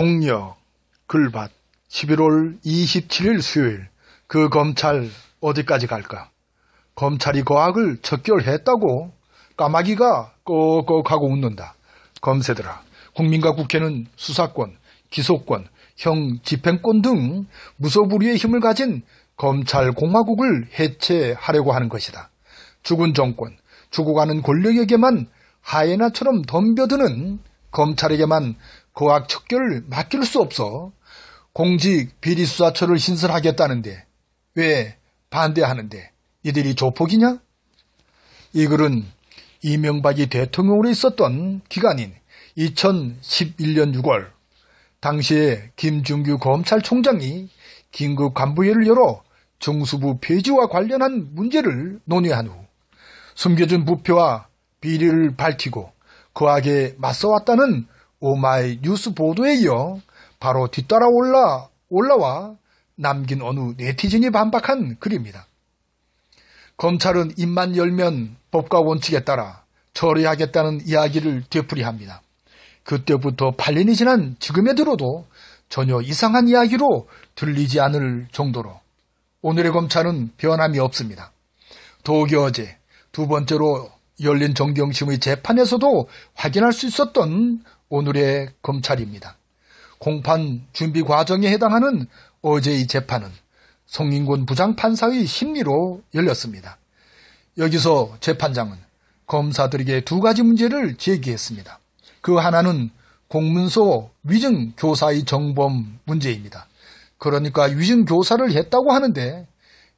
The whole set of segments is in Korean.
동력, 글밭, 11월 27일 수요일. 그 검찰 어디까지 갈까? 검찰이 거악을 척결했다고 까마귀가 꺽꺽하고 웃는다. 검새들아, 국민과 국회는 수사권, 기소권, 형 집행권 등 무소불위의 힘을 가진 검찰공화국을 해체하려고 하는 것이다. 죽은 정권, 죽어가는 권력에게만 하이에나처럼 덤벼드는 검찰에게만 거악 척결을 맡길 수 없어 공직 비리수사처를 신설하겠다는데 왜 반대하는데? 이들이 조폭이냐? 이 글은 이명박이 대통령으로 있었던 기간인 2011년 6월 당시에 김준규 검찰총장이 긴급 간부회를 열어 중수부 폐지와 관련한 문제를 논의한 후 숨겨진 부패와 비리를 밝히고 거하게 맞서왔다는 오마이뉴스 보도에 이어 바로 뒤따라 올라와 남긴 어느 네티즌이 반박한 글입니다. 검찰은 입만 열면 법과 원칙에 따라 처리하겠다는 이야기를 되풀이합니다. 그때부터 8년이 지난 지금에 들어도 전혀 이상한 이야기로 들리지 않을 정도로 오늘의 검찰은 변함이 없습니다. 더욱이 어제 두 번째로 열린 정경심의 재판에서도 확인할 수 있었던 오늘의 검찰입니다. 공판 준비 과정에 해당하는 어제의 재판은 송인권 부장판사의 심리로 열렸습니다. 여기서 재판장은 검사들에게 두 가지 문제를 제기했습니다. 그 하나는 공문서 위증 교사의 정범 문제입니다. 그러니까 위증 교사를 했다고 하는데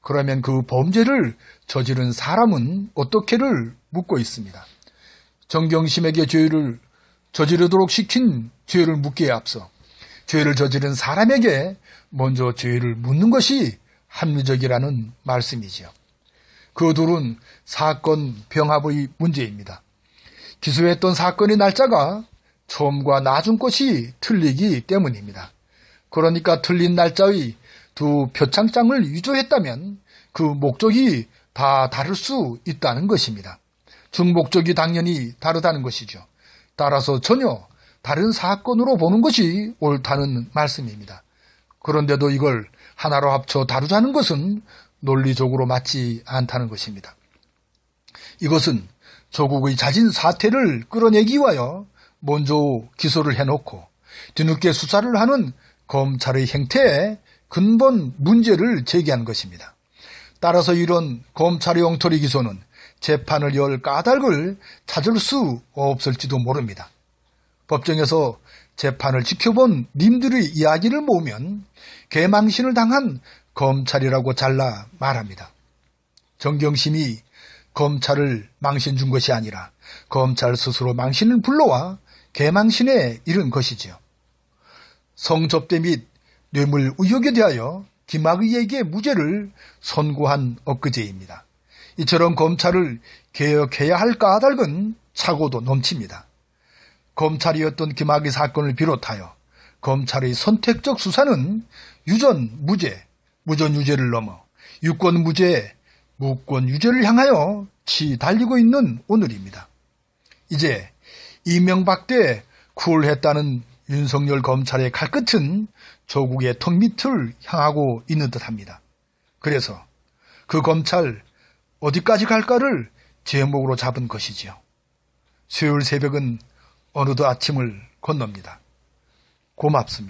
그러면 그 범죄를 저지른 사람은 어떻게를 묻고 있습니다. 정경심에게 죄를 저지르도록 시킨 죄를 묻기에 앞서 죄를 저지른 사람에게 먼저 죄를 묻는 것이 합리적이라는 말씀이지요. 그 둘은 사건 병합의 문제입니다. 기소했던 사건의 날짜가 처음과 나중 것이 틀리기 때문입니다. 그러니까 틀린 날짜의 두 표창장을 위조했다면 그 목적이 다 다를 수 있다는 것입니다. 중목적이 당연히 다르다는 것이죠. 따라서 전혀 다른 사건으로 보는 것이 옳다는 말씀입니다. 그런데도 이걸 하나로 합쳐 다루자는 것은 논리적으로 맞지 않다는 것입니다. 이것은 조국의 잦은 사태를 끌어내기 위하여 먼저 기소를 해놓고 뒤늦게 수사를 하는 검찰의 행태에 근본 문제를 제기한 것입니다. 따라서 이런 검찰의 엉터리 기소는 재판을 열 까닭을 찾을 수 없을지도 모릅니다. 법정에서 재판을 지켜본 님들의 이야기를 모으면 개망신을 당한 검찰이라고 잘라 말합니다. 정경심이 검찰을 망신 준 것이 아니라 검찰 스스로 망신을 불러와 개망신에 이른 것이지요. 성접대 및 뇌물 의혹에 대하여 김학의에게 무죄를 선고한 엊그제입니다. 이처럼 검찰을 개혁해야 할 까닭은 차고도 넘칩니다. 검찰이었던 김학의 사건을 비롯하여 검찰의 선택적 수사는 유전 무죄, 무전 유죄를 넘어 유권 무죄, 무권 유죄를 향하여 치달리고 있는 오늘입니다. 이제 이명박 때 쿨했다는 윤석열 검찰의 칼끝은 조국의 턱밑을 향하고 있는 듯합니다. 그래서 그 검찰 어디까지 갈까를 제목으로 잡은 것이지요. 수요일 새벽은 어느덧 아침을 건넙니다. 고맙습니다.